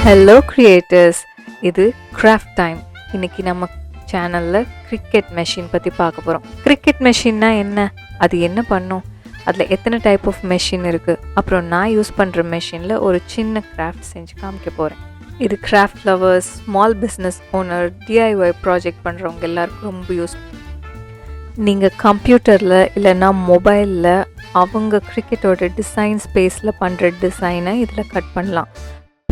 Hello creators, இது craft time. இன்னைக்கு நம்ம சேனலில் கிரிக்கெட் மெஷின் பற்றி பார்க்க போகிறோம். கிரிக்கெட் மெஷின்னா என்ன, அது என்ன பண்ணும், அதில் எத்தனை டைப் ஆஃப் மெஷின் இருக்குது, அப்புறம் நான் யூஸ் பண்ணுற மெஷினில் ஒரு சின்ன கிராஃப்ட் செஞ்சு காமிக்க போகிறேன். இது craft lovers, small business owner, DIY project பண்ணுறவங்க எல்லாருக்கும் ரொம்ப யூஸ். நீங்கள் கம்ப்யூட்டரில் இல்லைன்னா மொபைலில் அவங்க கிரிக்கெட்டோட டிசைன் ஸ்பேஸில் பண்ணுற டிசைனை இதில் கட் பண்ணலாம்.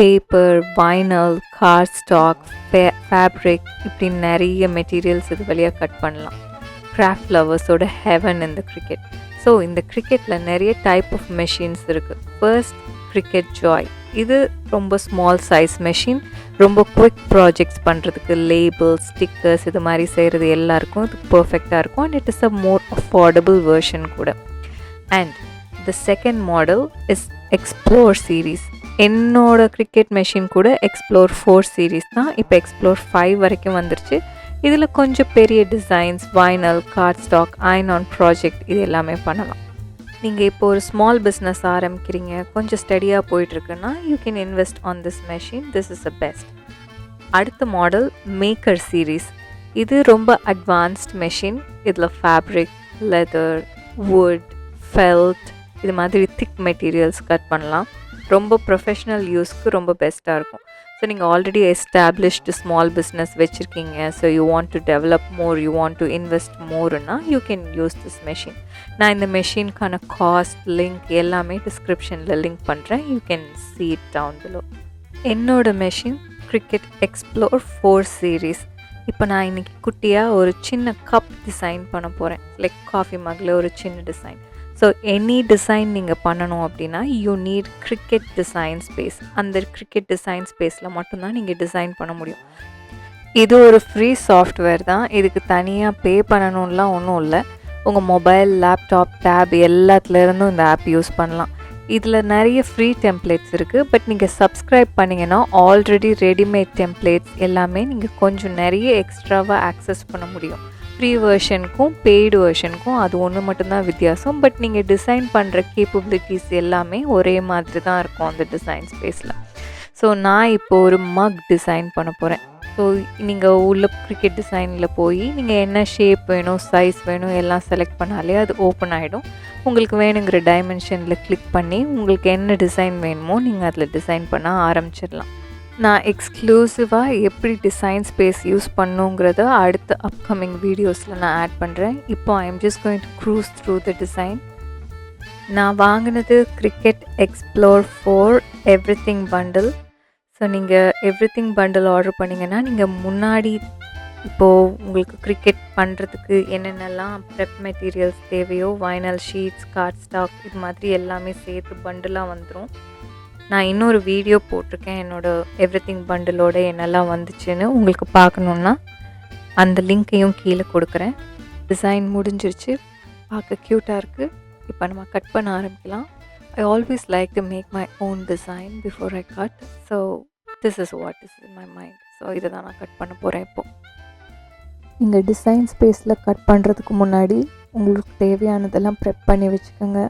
Paper, vinyl, cardstock, fabric, இப்படி நிறைய மெட்டீரியல்ஸ் இது வழியாக கட் பண்ணலாம். கிராஃப்ட் லவர்ஸோட ஹெவன் இந்த கிரிக்கெட். ஸோ இந்த கிரிக்கெட்டில் நிறைய டைப் ஆஃப் மெஷின்ஸ் இருக்குது. First Cricut Joy. இது ரொம்ப ஸ்மால் சைஸ் மெஷின். ரொம்ப குவிக் ப்ராஜெக்ட்ஸ் பண்ணுறதுக்கு, லேபிள்ஸ், ஸ்டிக்கர்ஸ் இது மாதிரி செய்கிறது எல்லாருக்கும் இது பர்ஃபெக்டாக இருக்கும். And it is a more affordable version கூட. And the second model is Explore series. என்னோட கிரிக்கெட் மெஷின் கூட எக்ஸ்ப்ளோர் 4 சீரீஸ் தான். இப்போ எக்ஸ்ப்ளோர் 5 வரைக்கும் வந்துருச்சு. இதில் கொஞ்சம் பெரிய designs, vinyl, card stock, iron project இது எல்லாமே பண்ணலாம். நீங்கள் இப்போ ஒரு ஸ்மால் பிஸ்னஸ் ஆரம்பிக்கிறீங்க, கொஞ்சம் ஸ்டடியாக போயிட்டுருக்குன்னா you can invest on this machine. This is a best. அடுத்த மாடல் மேக்கர் சீரீஸ். இது ரொம்ப அட்வான்ஸ்ட் மெஷின். இதில் ஃபேப்ரிக், லெதர், வுட், ஃபெல்ட் இது மாதிரி திக் மெட்டீரியல்ஸ் கட் பண்ணலாம். ரொம்ப ப்ரொஃபஷ்னல் யூஸ்க்கு ரொம்ப பெஸ்ட்டாக இருக்கும். ஸோ நீங்கள் ஆல்ரெடி எஸ்டாப்ளிஷ்டு ஸ்மால் பிஸ்னஸ் வச்சுருக்கீங்க, so you want to develop more, you want to invest Morna you can use this machine. நான் இந்த மெஷின்கான காஸ்ட், லிங்க் எல்லாமே டிஸ்கிரிப்ஷனில் லிங்க் பண்ணுறேன். You can see it down below. என்னோட மெஷின் கிரிக்கெட் எக்ஸ்ப்ளோர் 4 சீரீஸ். இப்போ நான் இன்றைக்கி குட்டியாக ஒரு சின்ன கப் டிசைன் பண்ண போகிறேன். லைக் காஃபி மக்கில் ஒரு சின்ன டிசைன். ஸோ எனி டிசைன் நீங்கள் பண்ணணும் அப்படின்னா you need cricket design space. அந்த கிரிக்கெட் டிசைன் ஸ்பேஸில் மட்டும்தான் நீங்கள் டிசைன் பண்ண முடியும். இது ஒரு ஃப்ரீ சாஃப்ட்வேர் தான். இதுக்கு தனியாக பே பண்ணணும்லாம் ஒன்றும் இல்லை. உங்கள் மொபைல், லேப்டாப், டேப் எல்லாத்துலேருந்தும் இந்த ஆப் யூஸ் பண்ணலாம். இதில் நிறைய ஃப்ரீ டெம்ப்ளேட்ஸ் இருக்குது. பட் நீங்கள் சப்ஸ்கிரைப் பண்ணிங்கன்னா ஆல்ரெடி ரெடிமேட் டெம்ப்ளேட்ஸ் எல்லாமே நீங்கள் கொஞ்சம் நிறைய எக்ஸ்ட்ராவாக ஆக்சஸ் பண்ண முடியும். ஃப்ரீ வெர்ஷனுக்கும் பெய்டு வெர்ஷனுக்கும் அது ஒன்று மட்டும்தான் வித்தியாசம். பட் நீங்கள் டிசைன் பண்ணுற கேப்பபிலிட்டிஸ் எல்லாமே ஒரே மாதிரி தான் இருக்கும் அந்த டிசைன் ஸ்பேஸில். ஸோ நான் இப்போ ஒரு மக் டிசைன் பண்ண போகிறேன். ஸோ நீங்கள் உள்ள கிரிக்கெட் டிசைனில் போய் நீங்கள் என்ன ஷேப் வேணும், சைஸ் வேணும் எல்லாம் செலக்ட் பண்ணாலே அது ஓப்பன் ஆகிடும். உங்களுக்கு வேணுங்கிற டைமென்ஷனில் கிளிக் பண்ணி உங்களுக்கு என்ன டிசைன் வேணுமோ நீங்கள் அதில் டிசைன் பண்ண ஆரம்பிச்சிடலாம். நான் எக்ஸ்க்ளூசிவாக எப்படி டிசைன் ஸ்பேஸ் யூஸ் பண்ணுங்கிறத அடுத்த அப்கமிங் வீடியோஸில் நான் ஆட் பண்ணுறேன். இப்போ I am just going to cruise through the design. நான் வாங்கினது cricket explore 4 everything bundle. So நீங்கள் எவ்ரிதிங் பண்டில் ஆர்டர் பண்ணிங்கன்னா நீங்கள் முன்னாடி இப்போது உங்களுக்கு கிரிக்கெட் பண்ணுறதுக்கு என்னென்னலாம் ப்ரெப் மெட்டீரியல்ஸ் தேவையோ, வைனல் ஷீட்ஸ், கார்ட் ஸ்டாக் இது மாதிரி எல்லாமே சேர்த்து பண்டிலாக வந்துடும். நான் இன்னொரு வீடியோ போட்டிருக்கேன் என்னோடய எவ்ரிதிங் பண்டிலோட என்னெல்லாம் வந்துச்சுன்னு. உங்களுக்கு பார்க்கணுன்னா அந்த லிங்க்கையும் கீழே கொடுக்குறேன். டிசைன் முடிஞ்சிருச்சு, பார்க்க க்யூட்டாக இருக்குது. இப்போ நம்ம கட் பண்ண ஆரம்பிக்கலாம். I always like to make my own design before I cut. So this is what is in my mind. So இதை தான் நான் கட் பண்ண போகிறேன். இப்போது நீங்கள் டிசைன் ஸ்பேஸில் கட் பண்ணுறதுக்கு முன்னாடி உங்களுக்கு தேவையானதெல்லாம் ப்ரெப் பண்ணி வச்சுக்கோங்க.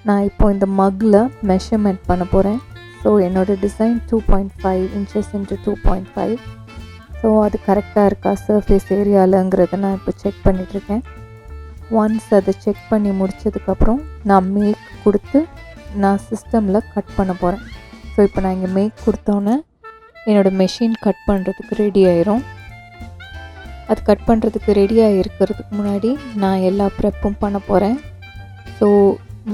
நான் இப்போது இந்த மக்கில் மெஷர்மெண்ட் பண்ண போகிறேன். ஸோ என்னோடய டிசைன் 2.5 inches into 2.5. ஸோ அது கரெக்டாக இருக்கா சர்ஃபேஸ் ஏரியாவில்ங்கிறத நான் இப்போ செக் பண்ணிகிட்ருக்கேன். ஒன்ஸ் அதை செக் பண்ணி முடித்ததுக்கப்புறம் நான் மேக் கொடுத்து நான் சிஸ்டமில் கட் பண்ண போகிறேன். ஸோ இப்போ நான் இங்கே மேக் கொடுத்தோன்னே என்னோடய மெஷின் கட் பண்ணுறதுக்கு ரெடி ஆயிரும். அது கட் பண்ணுறதுக்கு ரெடியாக இருக்கிறதுக்கு முன்னாடி நான் எல்லா ப்ரெப்பும் பண்ண போகிறேன். ஸோ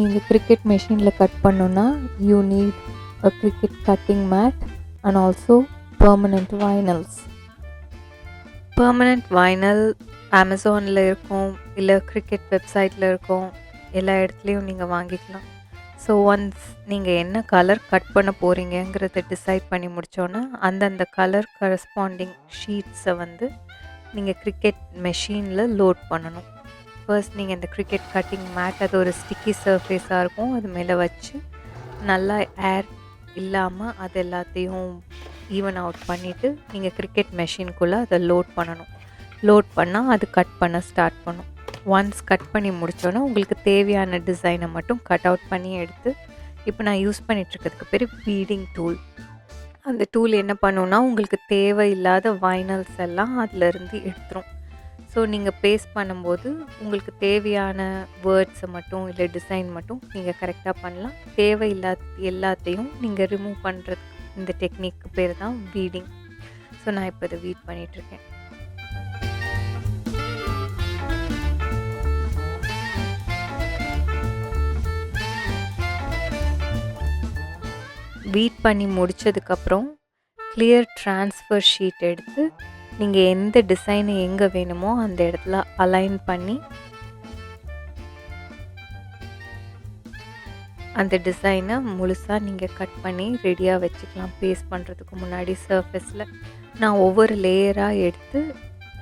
நீங்கள் கிரிக்கெட் மெஷினில் கட் பண்ணணுன்னா you need a cricket cutting mat and also permanent vinyls. permanent vinyl அமேசானில் இருக்கும், இல்லை கிரிக்கெட் வெப்சைட்டில் இருக்கும், எல்லா இடத்துலையும் நீங்கள் வாங்கிக்கலாம். ஸோ ஒன்ஸ் நீங்கள் என்ன கலர் கட் பண்ண போகிறீங்கிறத டிசைட் பண்ணி முடித்தோன்னே அந்தந்த கலர் கரஸ்பாண்டிங் ஷீட்ஸை வந்து நீங்கள் கிரிக்கெட் மெஷினில் லோட் பண்ணணும். ஃபர்ஸ்ட் நீங்கள் இந்த கிரிக்கெட் கட்டிங் மேட், அது ஒரு ஸ்டிக்கி சர்ஃபேஸாக இருக்கும், அது மேலே வச்சு நல்லா ஏர் இல்லாமல் அது எல்லாத்தையும் ஈவன் அவுட் பண்ணிவிட்டு நீங்கள் கிரிக்கெட் மெஷின்குள்ளே அதை லோட் பண்ணணும். லோட் பண்ணால் அது கட் பண்ண ஸ்டார்ட் பண்ணும். ஒன்ஸ் கட் பண்ணி முடித்தோன்னே உங்களுக்கு தேவையான டிசைனை மட்டும் கட் அவுட் பண்ணி எடுத்து இப்போ நான் யூஸ் பண்ணிகிட்ருக்கிறதுக்கு பேர் பீடிங் டூல். அந்த டூல் என்ன பண்ணுன்னா உங்களுக்கு தேவையில்லாத வைனல்ஸ் எல்லாம் அதிலிருந்து எடுத்துரும். ஸோ நீங்கள் பேஸ்ட் பண்ணும்போது உங்களுக்கு தேவையான வேர்ட்ஸை மட்டும் இல்லை டிசைன் மட்டும் நீங்கள் கரெக்டாக பண்ணலாம். தேவையில்லாத எல்லாத்தையும் நீங்கள் ரிமூவ் பண்ணுறதுக்கு இந்த டெக்னிக்கு பேர் தான் வீடிங். ஸோ நான் இப்போ இதை வீட் பண்ணிகிட்ருக்கேன். வீட் பண்ணி முடித்ததுக்கப்புறம் கிளியர் ட்ரான்ஸ்ஃபர் ஷீட் எடுத்து நீங்கள் எந்த டிசைனை எங்கே வேணுமோ அந்த இடத்துல அலைன் பண்ணி அந்த டிசைனை முழுசாக நீங்கள் கட் பண்ணி ரெடியாக வச்சுக்கலாம். பேஸ்ட் பண்ணுறதுக்கு முன்னாடி சர்ஃபேஸில் நான் ஒவ்வொரு லேயராக எடுத்து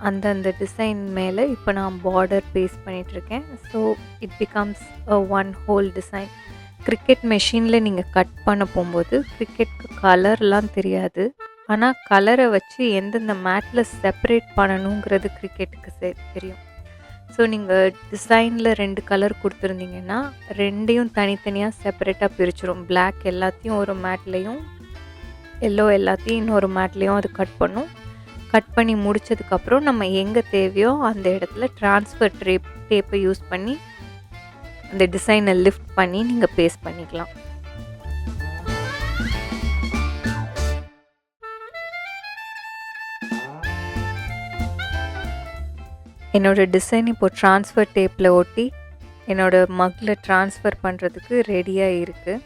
அந்தந்த டிசைன் மேலே இப்போ நான் பார்டர் பேஸ்ட் பண்ணிகிட்ருக்கேன். So it becomes a one whole design. Cricket மெஷினில் நீங்கள் கட் பண்ண போகும்போது கிரிக்கெட்க்கு கலர்லாம் தெரியாது. ஆனால் கலரை வச்சு எந்தெந்த மேட்டில் செப்பரேட் பண்ணணுங்கிறது கிரிக்கெட்டுக்கு தெரியும். ஸோ நீங்கள் டிசைனில் 2 கலர் கொடுத்துருந்தீங்கன்னா 2யும் தனித்தனியாக செப்பரேட்டாக பிரிச்சிடும். பிளாக் எல்லாத்தையும் ஒரு மேட்லேயும் எல்லோ எல்லாத்தையும் இன்னொரு மேட்லேயும் அது கட் பண்ணும். கட் பண்ணி முடித்ததுக்கப்புறம் நம்ம எங்கே தேவையோ அந்த இடத்துல ட்ரான்ஸ்ஃபர் டேப்பை யூஸ் பண்ணி அந்த டிசைனை லிஃப்ட் பண்ணி நீங்கள் பேஸ்ட் பண்ணிக்கலாம். என்னோடய டிசைன் இப்போது ட்ரான்ஸ்ஃபர் டேப்பில் ஒட்டி என்னோடய மக்கில் ட்ரான்ஸ்ஃபர் பண்ணுறதுக்கு ரெடியாக இருக்குது.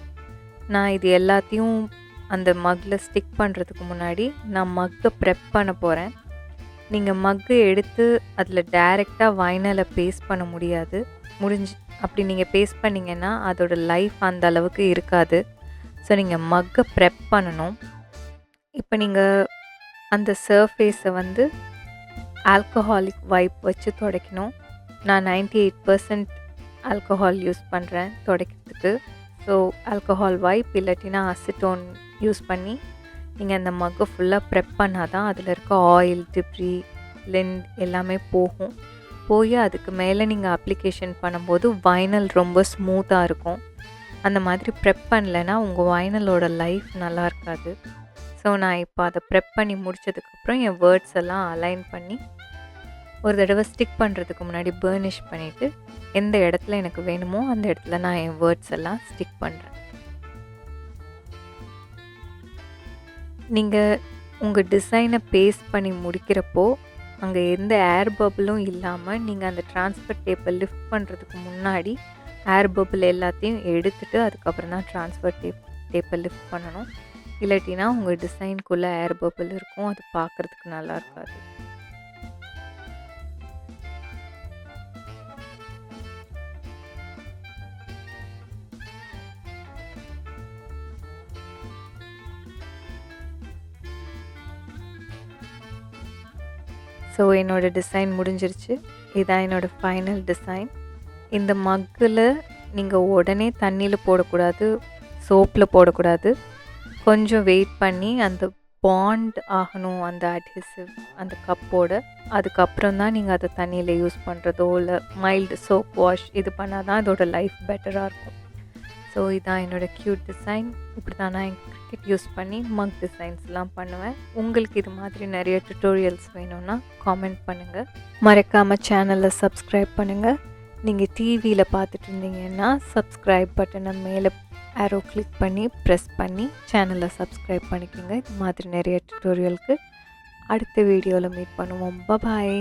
நான் இது எல்லாத்தையும் அந்த மக்கில் ஸ்டிக் பண்ணுறதுக்கு முன்னாடி நான் மக்கை ப்ரெப் பண்ண போகிறேன். நீங்கள் மக்கு எடுத்து அதில் டைரெக்டாக வைனலை பேஸ்ட் பண்ண முடியாது. அப்படி நீங்கள் பேஸ்ட் பண்ணிங்கன்னா அதோட லைஃப் அந்த அளவுக்கு இருக்காது. ஸோ நீங்கள் மக்கை ப்ரெப் பண்ணணும். இப்போ நீங்கள் அந்த சர்ஃபேஸை வந்து ஆல்கஹாலிக் வைப் வச்சு துடைக்கணும். நான் 98% ஆல்கஹால் யூஸ் பண்ணுறேன் துடைக்கிறதுக்கு. ஸோ ஆல்கஹால் வைப் இல்லாட்டினா அசிட்டோன் யூஸ் பண்ணி நீங்கள் அந்த மக்கை ஃபுல்லாக ப்ரெப் பண்ணால் தான் அதில் இருக்க ஆயில், டிப்ரி, லெண்ட் எல்லாமே போய் அதுக்கு மேலே நீங்கள் அப்ளிகேஷன் பண்ணும்போது வைனல் ரொம்ப ஸ்மூத்தாக இருக்கும். அந்த மாதிரி ப்ரெப் பண்ணலைன்னா உங்கள் வைனலோட லைஃப் நல்லா இருக்காது. ஸோ நான் இப்போ அதை ப்ரெப் பண்ணி முடித்ததுக்கப்புறம் என் வேர்ட்ஸ் எல்லாம் அலைன் பண்ணி ஒரு தடவை ஸ்டிக் பண்ணுறதுக்கு முன்னாடி பர்னிஷ் பண்ணிவிட்டு எந்த இடத்துல எனக்கு வேணுமோ அந்த இடத்துல நான் என் வேர்ட்ஸ் எல்லாம் ஸ்டிக் பண்ணுறேன். நீங்கள் உங்கள் டிசைனை பேஸ்ட் பண்ணி முடிக்கிறப்போ அங்கே எந்த ஏர் பபிளும் இல்லாமல் நீங்கள் அந்த ட்ரான்ஸ்ஃபர் டேப்பை லிஃப்ட் பண்ணுறதுக்கு முன்னாடி ஏர் பபிள் எல்லாத்தையும் எடுத்துகிட்டு அதுக்கப்புறம் தான் ட்ரான்ஸ்ஃபர் டேப்பை லிஃப்ட் பண்ணணும். இல்லாட்டினா உங்கள் டிசைனுக்குள்ளே ஏர் பபிள் இருக்கும், அது பார்க்குறதுக்கு நல்லா இருக்காது. ஸோ என்னோடய டிசைன் முடிஞ்சிருச்சு. இதுதான் என்னோடய ஃபைனல் டிசைன். இந்த மக்கில் நீங்கள் உடனே தண்ணியில் போடக்கூடாது, சோப்பில் போடக்கூடாது. கொஞ்சம் வெயிட் பண்ணி அந்த பாண்ட் ஆகணும் அந்த அட்ஹெசிவ் அந்த கப்போட. அதுக்கப்புறம் தான் நீங்கள் அதை தண்ணியில் யூஸ் பண்ணுறதோ இல்லை மைல்டு சோப் வாஷ் இது பண்ணால் தான் அதோட லைஃப் பெட்டராக இருக்கும். ஸோ இதான் என்னோடய க்யூட் டிசைன். இப்படி தான் நான் என் கிரிக்கெட் யூஸ் பண்ணி மக் டிசைன்ஸ்லாம் பண்ணுவேன். உங்களுக்கு இது மாதிரி நிறைய டுட்டோரியல்ஸ் வேணும்னா காமெண்ட் பண்ணுங்கள். மறக்காமல் சேனலை சப்ஸ்கிரைப் பண்ணுங்கள். நீங்கள் டிவியில் பார்த்துட்டு இருந்தீங்கன்னா சப்ஸ்கிரைப் பட்டனை மேலே ஆரோ கிளிக் பண்ணி ப்ரெஸ் பண்ணி சேனலை சப்ஸ்கிரைப் பண்ணிக்கோங்க. இது மாதிரி நிறைய டுட்டோரியலுக்கு அடுத்த வீடியோவில் மீட் பண்ணுவோம். பாய்.